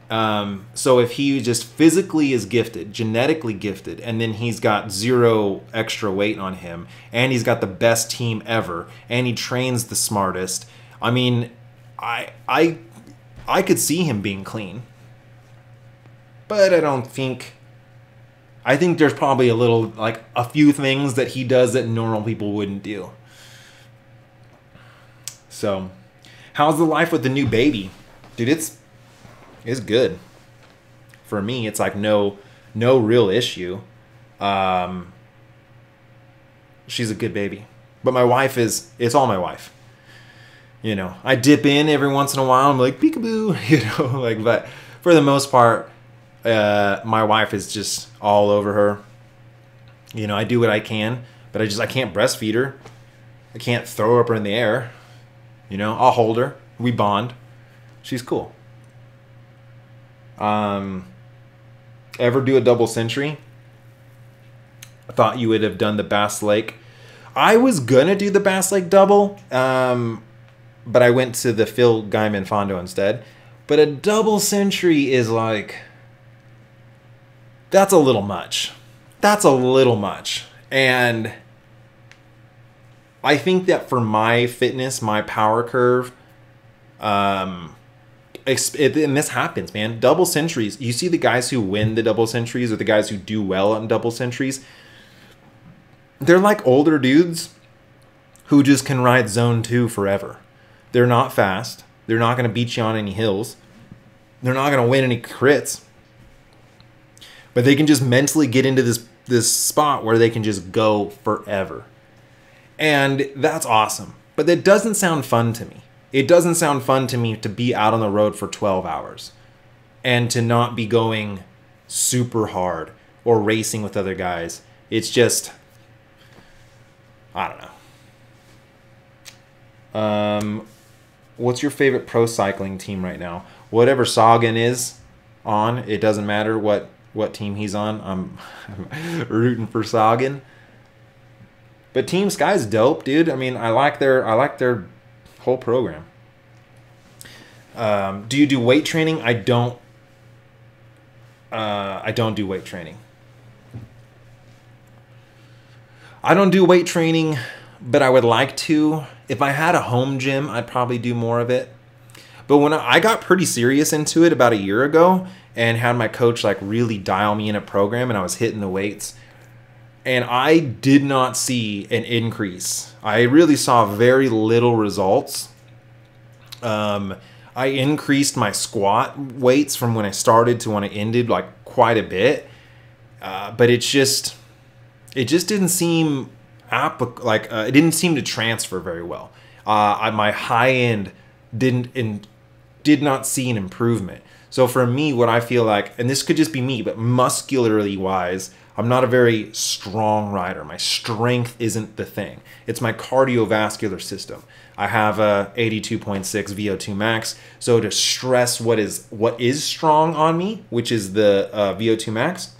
So if he just physically is gifted, genetically gifted, and then he's got 0 extra weight on him, and he's got the best team ever, and he trains the smartest, I mean, I could see him being clean. But I think there's probably a few things that he does that normal people wouldn't do. So, how's the life with the new baby? Dude, it's good. For me, it's like no real issue. She's a good baby. But my wife it's all my wife. You know, I dip in every once in a while. I'm like, peekaboo, but for the most part, my wife is just all over her. You know, I do what I can, but I can't breastfeed her. I can't throw her up in the air. You know, I'll hold her. We bond. She's cool. Ever do a double century? I thought you would have done the Bass Lake. I was gonna do the Bass Lake double, but I went to the Phil Gaiman Fondo instead. But a double century is like, that's a little much. That's a little much. And I think that for my fitness, my power curve, and this happens, man. Double centuries. You see the guys who win the double centuries or the guys who do well on double centuries. They're like older dudes who just can ride zone 2 forever. They're not fast. They're not going to beat you on any hills. They're not going to win any crits. But they can just mentally get into this spot where they can just go forever. And that's awesome. But that doesn't sound fun to me. It doesn't sound fun to me to be out on the road for 12 hours and to not be going super hard or racing with other guys. It's just, I don't know. What's your favorite pro cycling team right now? Whatever Sagan is on, it doesn't matter what team he's on. I'm rooting for Sagan. But Team Sky's dope, dude. I mean, I like their whole program. Do you do weight training? I don't do weight training. I don't do weight training, but I would like to. If I had a home gym, I'd probably do more of it. But when I got pretty serious into it about a year ago and had my coach really dial me in a program, and I was hitting the weights, and I did not see an increase. I really saw very little results. I increased my squat weights from when I started to when I ended quite a bit. But it just didn't seem it didn't seem to transfer very well. My high end did not see an improvement. So for me, what I feel like, and this could just be me, but muscularly wise, I'm not a very strong rider. My strength isn't the thing. It's my cardiovascular system. I have a 82.6 VO2 max. So to stress what is strong on me, which is the VO2 max,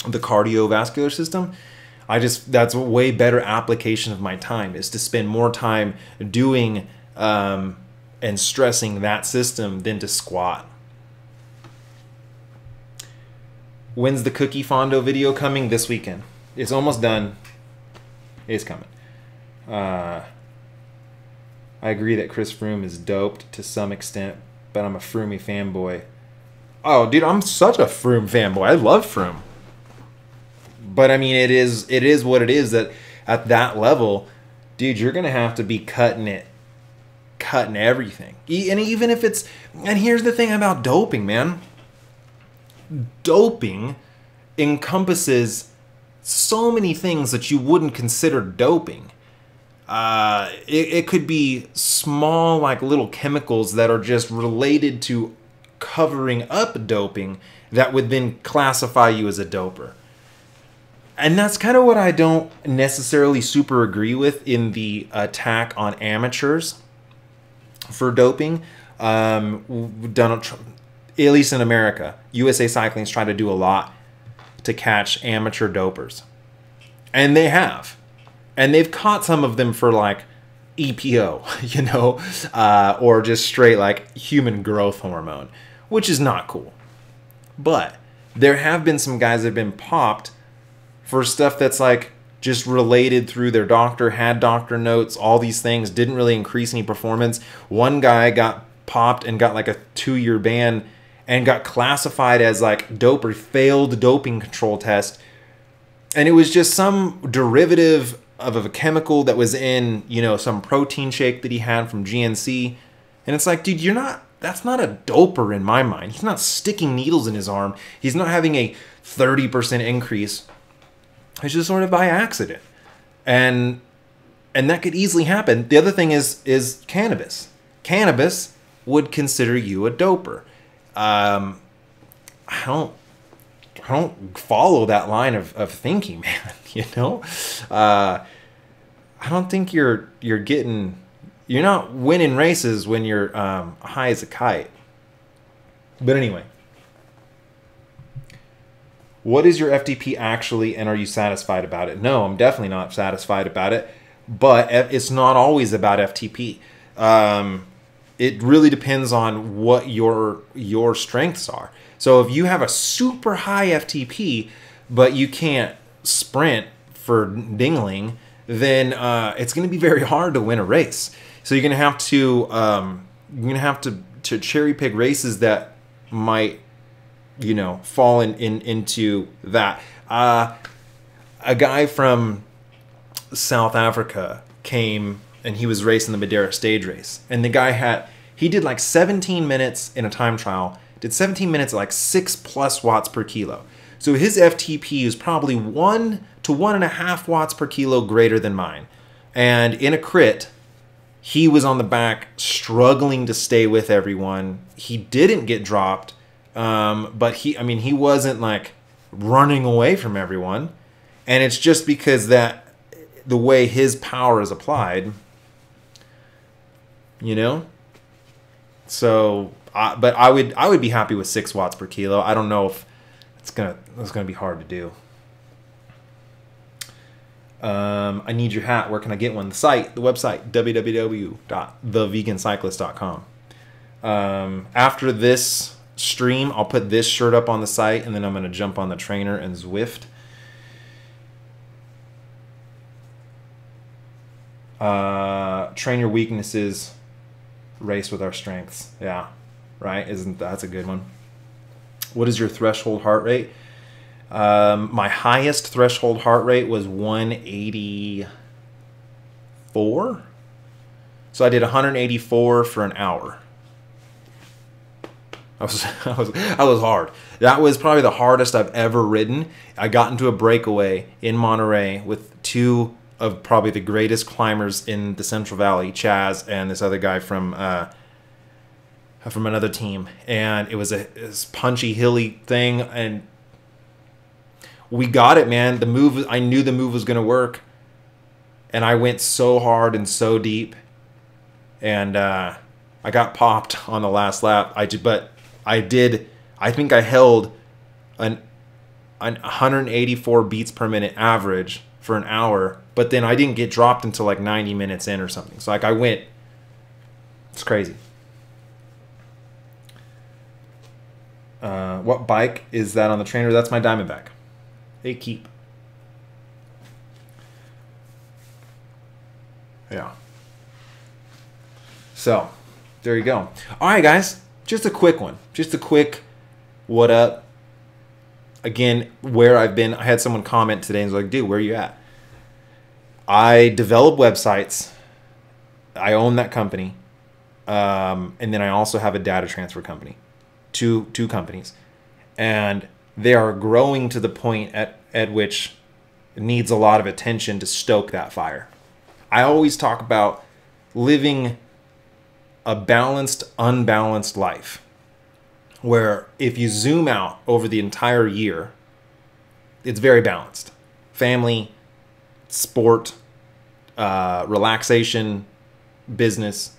the cardiovascular system, that's a way better application of my time, is to spend more time doing and stressing that system than to squat. When's the Cookie Fondo video coming? This weekend. It's almost done. It's coming. I agree that Chris Froome is doped to some extent, but I'm a Froomey fanboy. Oh, dude, I'm such a Froome fanboy. I love Froome. But I mean, it is what it is, that at that level, dude, you're gonna have to be cutting everything. And even if it's, and here's the thing about doping, man. Doping encompasses so many things that you wouldn't consider doping. It could be small, like little chemicals that are just related to covering up doping that would then classify you as a doper. And that's kind of what I don't necessarily super agree with in the attack on amateurs for doping. Donald Trump, at least in America, USA Cycling's trying to do a lot to catch amateur dopers. And they have. And they've caught some of them for like EPO, you know, or just straight like human growth hormone, which is not cool. But there have been some guys that have been popped for stuff that's like just related through their doctor, had doctor notes, all these things, didn't really increase any performance. One guy got popped and got like a 2-year ban and got classified as like doper, failed doping control test. And it was just some derivative of a chemical that was in, you know, some protein shake that he had from GNC. And it's like, dude, that's not a doper in my mind. He's not sticking needles in his arm. He's not having a 30% increase. It's just sort of by accident. And that could easily happen. The other thing is cannabis. Cannabis would consider you a doper. I don't follow that line of thinking, man. You know, I don't think you're not winning races when you're high as a kite. But anyway, what is your FTP actually, and are you satisfied about it? No, I'm definitely not satisfied about it. But it's not always about FTP. It really depends on what your strengths are. So if you have a super high FTP, but you can't sprint for dingling, then it's going to be very hard to win a race. So you're going to have to cherry pick races that might, you know, fall into that. A guy from South Africa came and he was racing the Madeira stage race, and the guy did like 17 minutes in a time trial. Did 17 minutes at like 6+ watts per kilo. So his FTP is probably 1 to 1.5 watts per kilo greater than mine. And in a crit, he was on the back struggling to stay with everyone. He didn't get dropped, but he wasn't like running away from everyone. And it's just because that the way his power is applied, you know? So, but I would be happy with 6 watts per kilo. I don't know if it's gonna be hard to do. I need your hat. Where can I get one? The website, www.thevegancyclist.com. After this stream, I'll put this shirt up on the site, and then I'm gonna jump on the trainer and Zwift. Train your weaknesses, race with our strengths. Yeah, right? That's a good one. What is your threshold heart rate? My highest threshold heart rate was 184. So I did 184 for an hour. I was hard. That was probably the hardest I've ever ridden. I got into a breakaway in Monterey with two of probably the greatest climbers in the Central Valley, Chaz and this other guy from another team, and it was this punchy, hilly thing, and we got it, man. The move, I knew the move was going to work. And I went so hard and so deep. And I got popped on the last lap. But I think I held an 184 beats per minute average for an hour. But then I didn't get dropped until like 90 minutes in or something. So like I went, it's crazy. What bike is that on the trainer? That's my Diamondback. They keep. Yeah. So, there you go. All right, guys. Just a quick one. Just a quick what up. Again, where I've been. I had someone comment today and was like, dude, where are you at? I develop websites. I own that company. And then I also have a data transfer company. Two companies. And they are growing to the point at which it needs a lot of attention to stoke that fire. I always talk about living a balanced, unbalanced life, where if you zoom out over the entire year, it's very balanced. Family, sport, relaxation, business.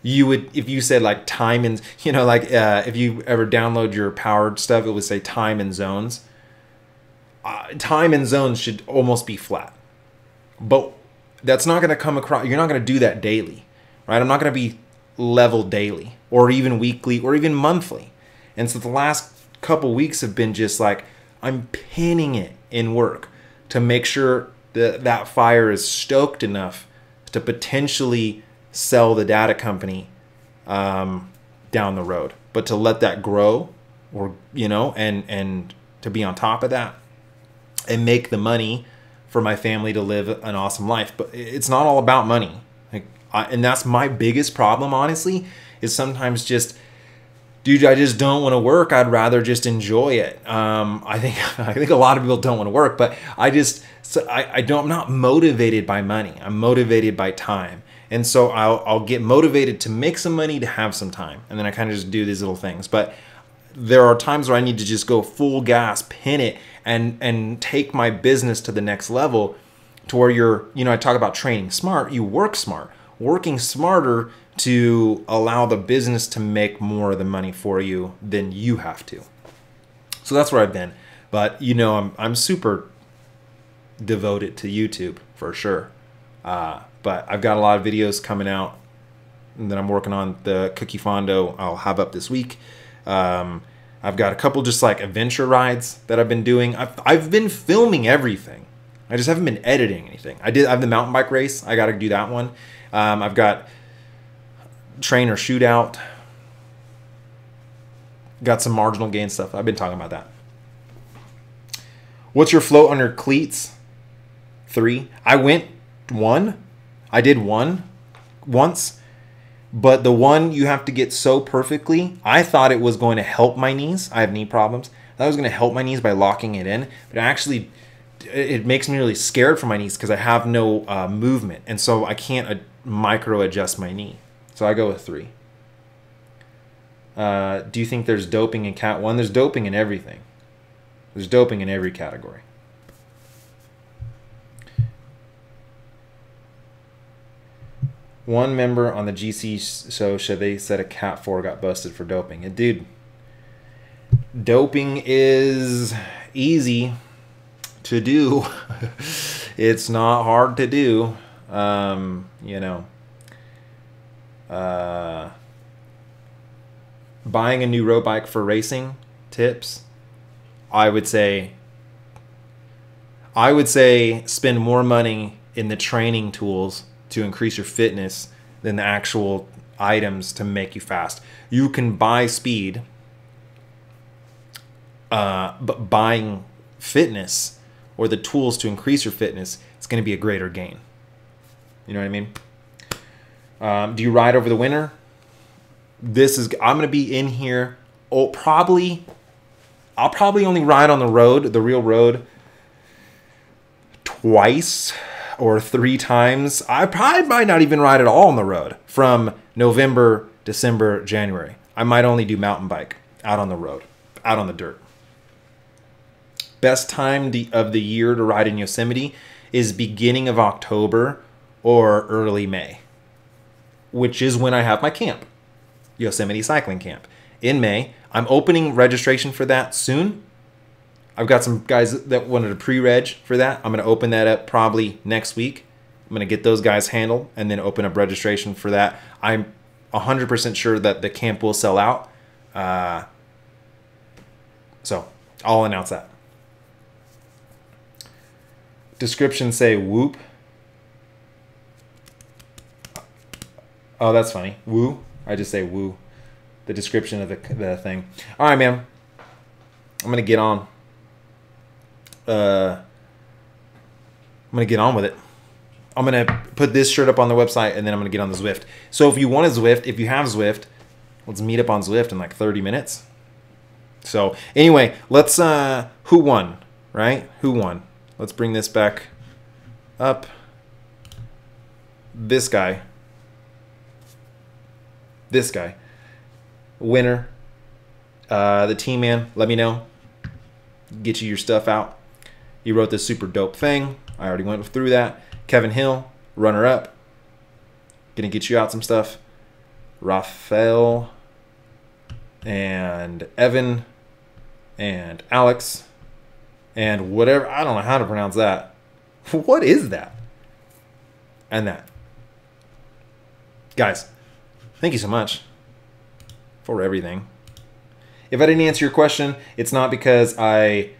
You would, if you said like time and, if you ever download your powered stuff, it would say time and zones. Time and zones should almost be flat. But that's not going to come across, you're not going to do that daily, right? I'm not going to be level daily or even weekly or even monthly. And so the last couple weeks have been just like, I'm pinning it in work to make sure that fire is stoked enough to potentially sell the data company down the road, but to let that grow, or and to be on top of that and make the money for my family to live an awesome life. But it's not all about money, and that's my biggest problem, honestly, is sometimes just, dude, I just don't want to work. I'd rather just enjoy it. I think a lot of people don't want to work, but I'm not motivated by money. I'm motivated by time. And so I'll get motivated to make some money to have some time. And then I kind of just do these little things. But there are times where I need to just go full gas, pin it, and take my business to the next level, to where I talk about training smart, you work smart. Working smarter to allow the business to make more of the money for you than you have to. So that's where I've been. But I'm super devoted to YouTube for sure. But I've got a lot of videos coming out that I'm working on. The Cookie Fondo I'll have up this week. I've got a couple just like adventure rides that I've been doing. I've been filming everything. I just haven't been editing anything. I have the mountain bike race. I got to do that one. I've got trainer shootout. Got some marginal gain stuff. I've been talking about that. What's your float on your cleats? 3. I did one once, but the one you have to get so perfectly, I thought it was going to help my knees. I have knee problems. I thought it was going to help my knees by locking it in, but actually it makes me really scared for my knees because I have no movement, and so I can't micro adjust my knee. So I go with 3. Do you think there's doping in Cat 1? There's doping in everything. There's doping in every category. One member on the GC show, they said a Cat 4 got busted for doping. And dude, doping is easy to do. It's not hard to do. Buying a new road bike for racing tips, I would say spend more money in the training tools to increase your fitness than the actual items to make you fast. You can buy speed, but buying fitness or the tools to increase your fitness, it's going to be a greater gain. You know what I mean? Do you ride over the winter? I'm going to be in here. I'll probably only ride on the road, the real road, twice or 3 times. I probably might not even ride at all on the road from November, December, January. I might only do mountain bike out on the road, out on the dirt. Best time of the year to ride in Yosemite is beginning of October or early May, which is when I have my camp, Yosemite Cycling Camp. In May, I'm opening registration for that soon. I've got some guys that wanted a pre-reg for that. I'm going to open that up probably next week. I'm going to get those guys handled and then open up registration for that. I'm 100% sure that the camp will sell out. So I'll announce that. Description say whoop. Oh, that's funny. Woo. I just say woo. The description of the thing. All right, man. I'm going to get on. I'm going to get on with it. I'm going to put this shirt up on the website, and then I'm going to get on the Zwift. So if you want a Zwift, if you have Zwift, let's meet up on Zwift in like 30 minutes. So anyway, let's, who won, right? Who won? Let's bring this back up. This guy. This guy. Winner. The team man, let me know. Get you your stuff out. He wrote this super dope thing. I already went through that. Kevin Hill, runner up. Gonna get you out some stuff. Raphael and Evan and Alex and whatever. I don't know how to pronounce that. What is that? And that. Guys, thank you so much for everything. If I didn't answer your question, it's not because I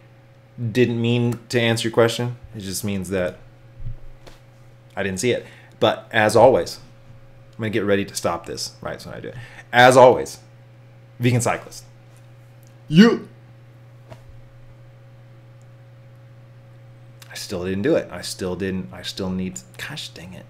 didn't mean to answer your question. It just means that I didn't see it. But as always, I'm going to get ready to stop this right when I do it. As always, vegan cyclist. You. I still didn't do it. I still need. Gosh dang it.